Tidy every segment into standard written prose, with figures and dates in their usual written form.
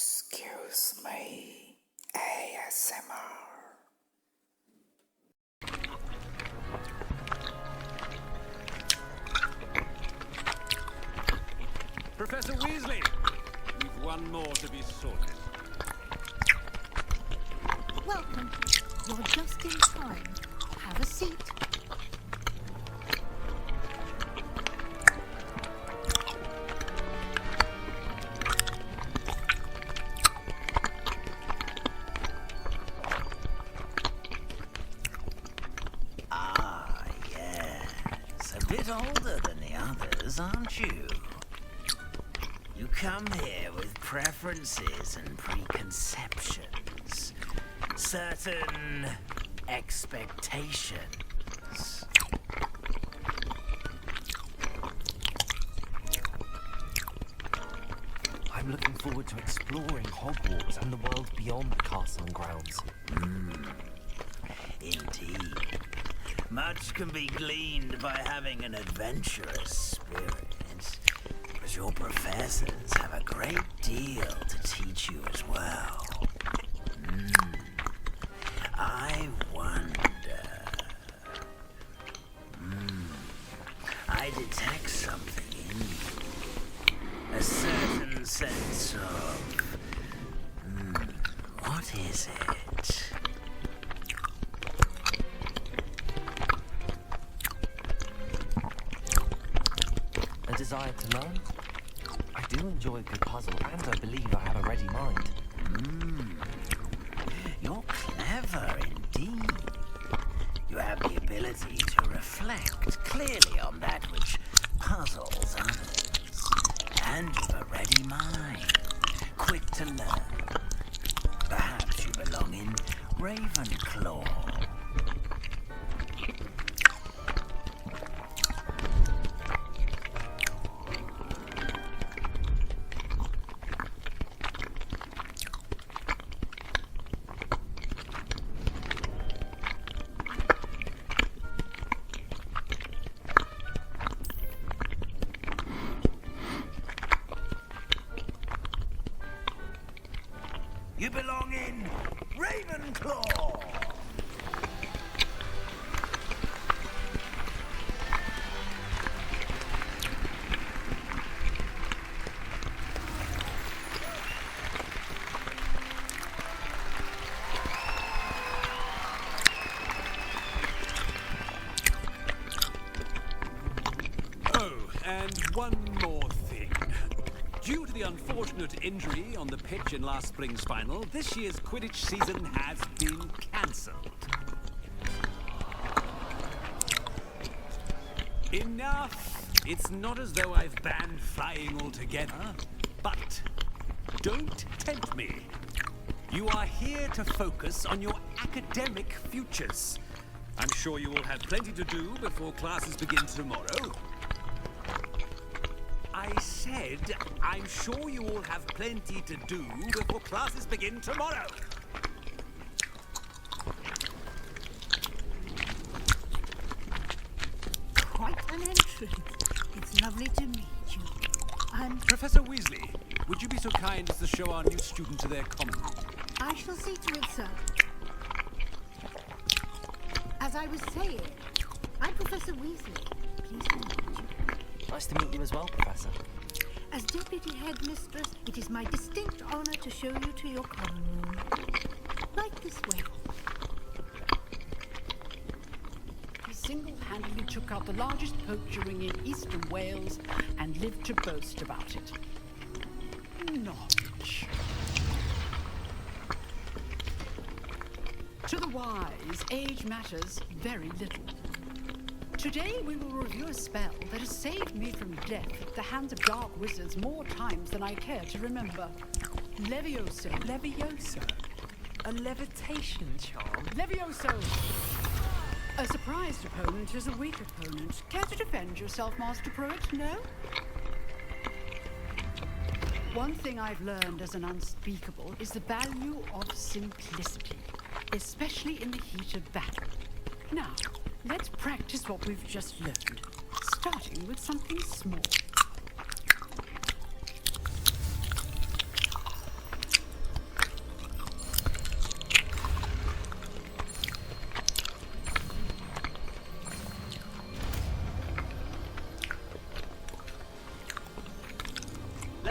XQsME ASMR. Professor Weasley, we've one more to be sorted. Welcome. You're just in time. Have a seat. Ah, yes. A bit older than the others, aren't you? You come here with preferences and preconceptions. Certain expectations. I'm looking forward to exploring Hogwarts and the world beyond the castle and grounds. Indeed. Much can be gleaned by having an adventurous spirit. But your professors have a great deal to teach you as well. I wonder... I detect something in you. A certain sense of... what is it? A desire to learn? I do enjoy a good puzzle, and I believe I have a ready mind. You're clever indeed. You have the ability to reflect clearly on that which puzzles others. And you've a ready mind, quick to learn. Perhaps you belong in Ravenclaw. You belong in Ravenclaw! Oh, and one more thing. Due to the unfortunate injury on the pitch in last spring's final, this year's Quidditch season has been cancelled. Enough! It's not as though I've banned flying altogether, but don't tempt me. You are here to focus on your academic futures. I'm sure you will have plenty to do before classes begin tomorrow. I said, I'm sure you all have plenty to do before classes begin tomorrow. Quite an entrance. It's lovely to meet you. Professor Weasley, would you be so kind as to show our new student to their common room? I shall see to it, sir. As I was saying, I'm Professor Weasley. Pleased to meet you. Nice to meet you as well, Professor. As Deputy Headmistress, it is my distinct honor to show you to your common room. Right this way. He single-handedly took out the largest poacher ring in eastern Wales and lived to boast about it. Knowledge. To the wise, age matters very little. Today we will review a spell that has saved me from death at the hands of dark wizards more times than I care to remember. Levioso. Levioso? A levitation charm? Levioso! A surprised opponent is a weak opponent. Care to defend yourself, Master Pruitt? No? One thing I've learned as an unspeakable is the value of simplicity, especially in the heat of battle. Now, let's practice what we've just learned, starting with something small.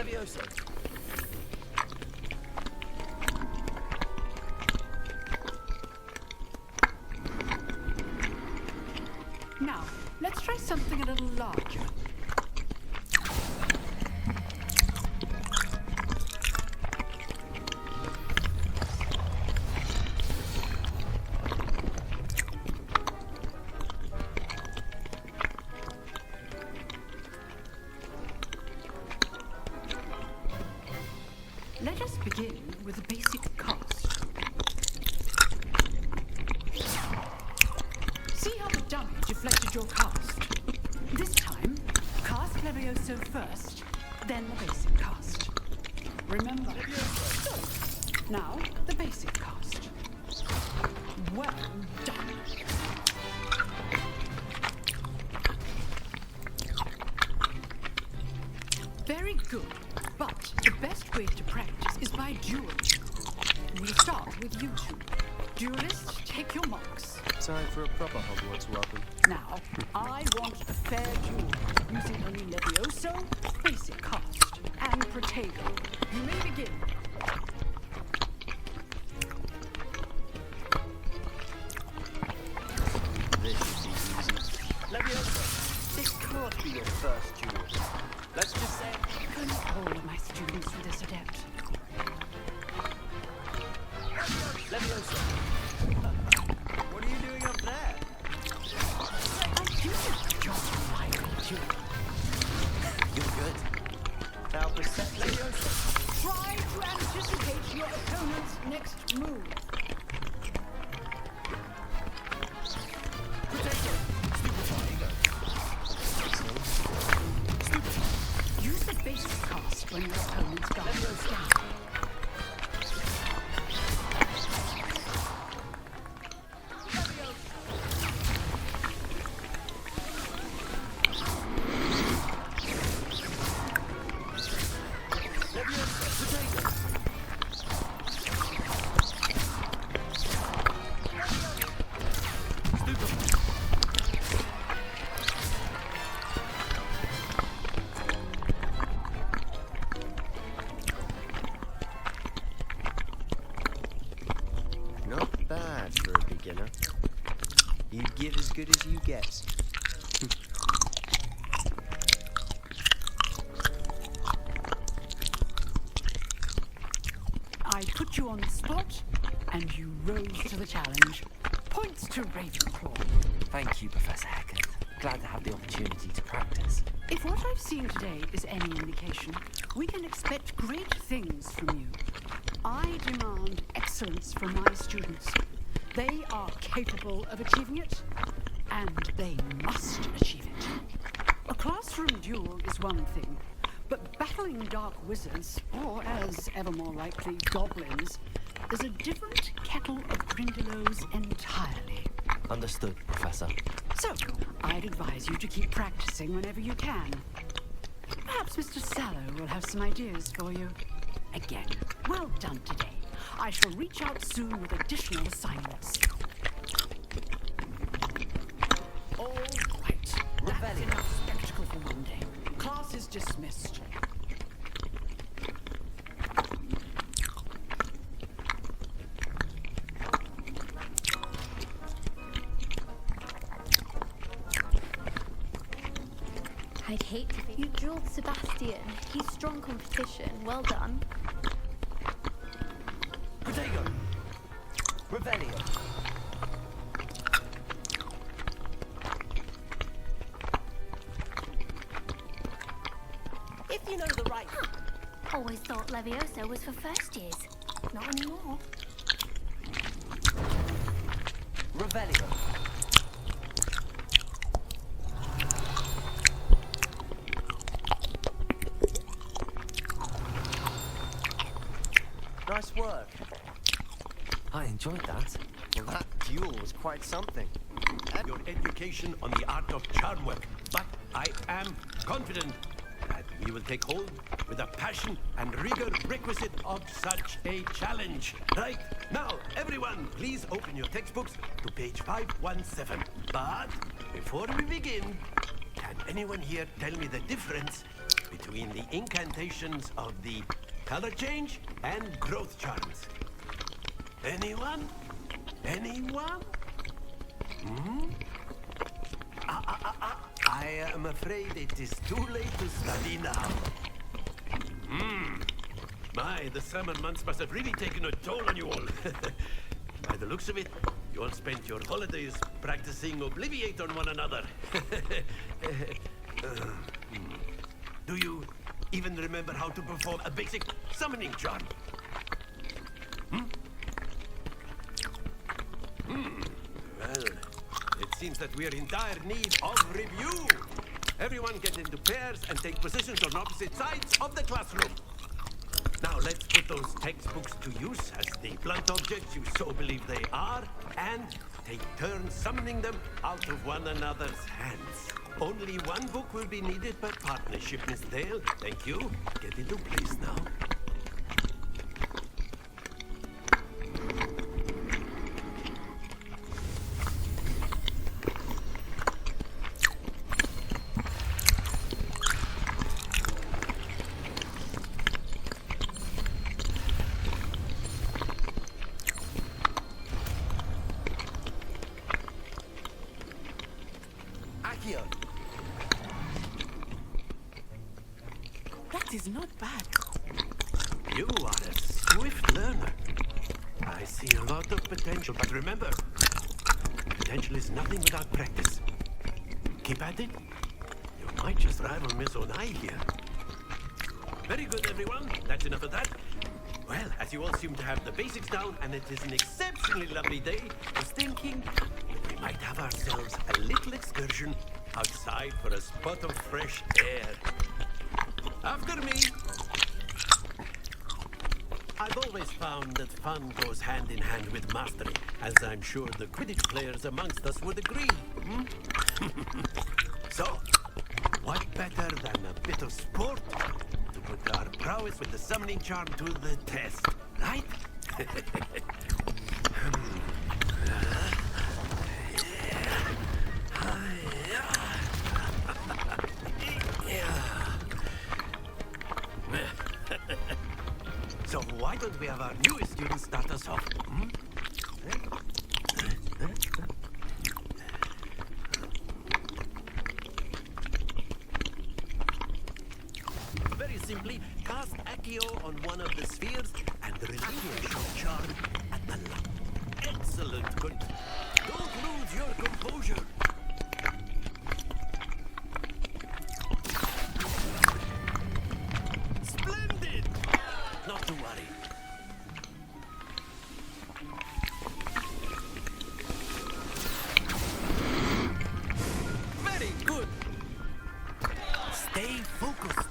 Levioso. Now, let's try something a little larger. Let us begin with the basic cast. See how the dummy deflected your cast? This time, cast Levioso first, then the basic cast. Remember. Good. Now, the basic cast. Well done. Very good. But the best way to practice is by dueling. We'll start with you two. Duelists, take your marks. Time for a proper Hogwarts welcome. Now, I want a fair duel using only Levioso, basic cast, and Protego. You may begin. This should be easy. Levioso, this can't be your first duel. Let's just say... Couldn't all of my students for this adept. Levioso! What are you doing up there? I do just like you. You're good. How perceptive. Levioso! Try to anticipate your opponent's next move. Use the basic cast when your opponent's guard goes down. Not bad for a beginner. You give as good as you get. I put you on the spot, and you rose to the challenge. Points to Ravenclaw. Thank you, Professor Heckert. Glad to have the opportunity to practice. If what I've seen today is any indication, we can expect great things from you. I demand excellence from my students. They are capable of achieving it, and they must achieve it. A classroom duel is one thing, but battling dark wizards, or as ever more likely, goblins, is a different kettle of grindylows entirely. Understood, Professor. So, I'd advise you to keep practicing whenever you can. Perhaps Mr. Sallow will have some ideas for you. Again, well done today. I shall reach out soon with additional assignments. All right. That's enough spectacle for one day. Class is dismissed. I'd hate to think you drilled Sebastian. He's strong competition. Well done. Protego! Revelio! If you know the right... Always thought Levioso was for first years. Not anymore. Revelio! Nice work. I enjoyed that. Well, that duel was quite something. Your education on the art of charm work, but I am confident that you will take hold with the passion and rigor requisite of such a challenge. Right, now, everyone, please open your textbooks to page 517. But before we begin, can anyone here tell me the difference between the incantations of the color change and growth charms. Anyone? Anyone? I am afraid it is too late to study now. My, the summer months must have really taken a toll on you all. By the looks of it, you all spent your holidays practicing Obliviate on one another. Do you even remember how to perform a basic summoning charm? Well, it seems that we are in dire need of review. Everyone get into pairs and take positions on opposite sides of the classroom. Now let's put those textbooks to use as the blunt objects you so believe they are, and take turns summoning them out of one another's hands. Only one book will be needed per partnership, Miss Dale. Thank you. Get into place now. That is not bad. You are a swift learner. I see a lot of potential, but remember, potential is nothing without practice. Keep at it. You might just rival Miss Onai here. Very good, everyone. That's enough of that. Well, as you all seem to have the basics down, and it is an exceptionally lovely day, I was thinking we might have ourselves a little excursion outside for a spot of fresh air. After me. I've always found that fun goes hand in hand with mastery, as I'm sure the Quidditch players amongst us would agree. So, what better than a bit of sport to put our prowess with the summoning charm to the test, right? So why don't we have our newest student start us off? Very simply, cast Accio on one of the spheres and release your charm at the lump. Excellent. Good. Don't lose your composure. Splendid! Not to worry. Very good. Stay focused.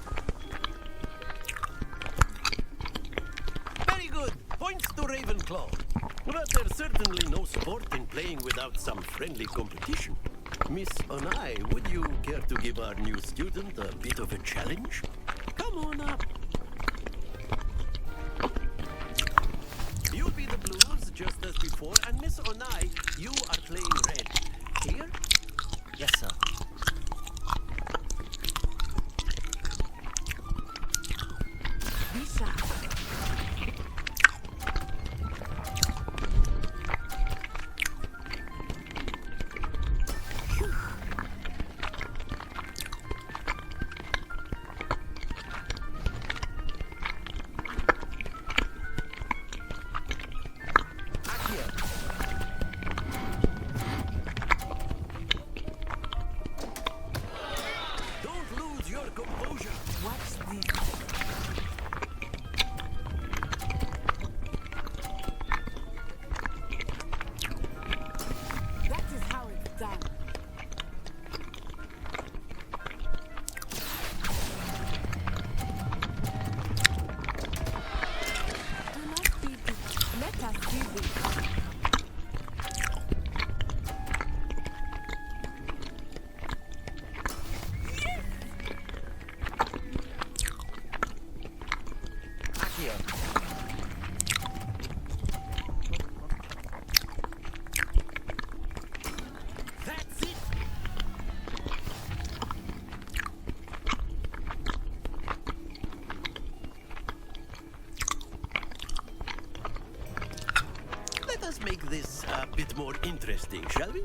Very good. Points to Ravenclaw. But there's certainly no sport in playing without some friendly competition. Miss Onai, would you care to give our new student a bit of a challenge? Come on up. You'll be the blues just as before, and Miss Onai, you are playing red. Here? Yes, sir. Lisa. Don't lose your composure. What's the... That is how it's done. Do not be... Let us do this. That's it. bit more interesting, shall we?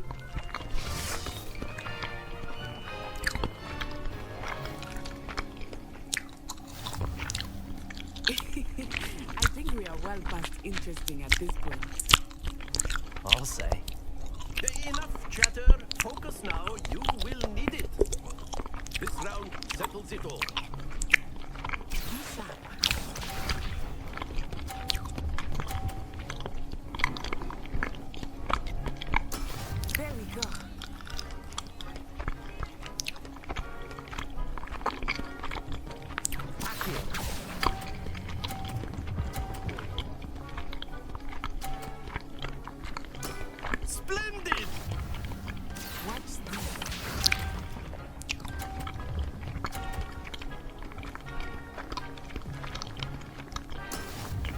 I think we are well past interesting at this point. I'll say. Enough chatter. Focus now. You will need it. This round settles it all. Be sharp. There we go. Splendid! Watch this.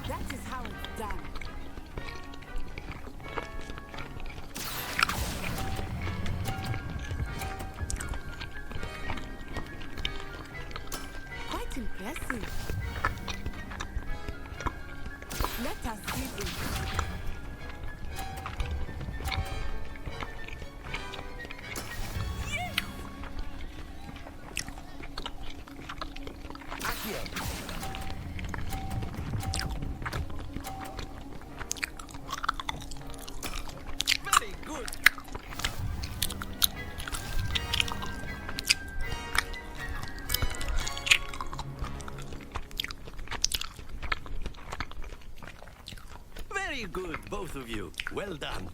That is how it's done. Quite impressive. Let us see this. Very good. Very good, both of you. Well done.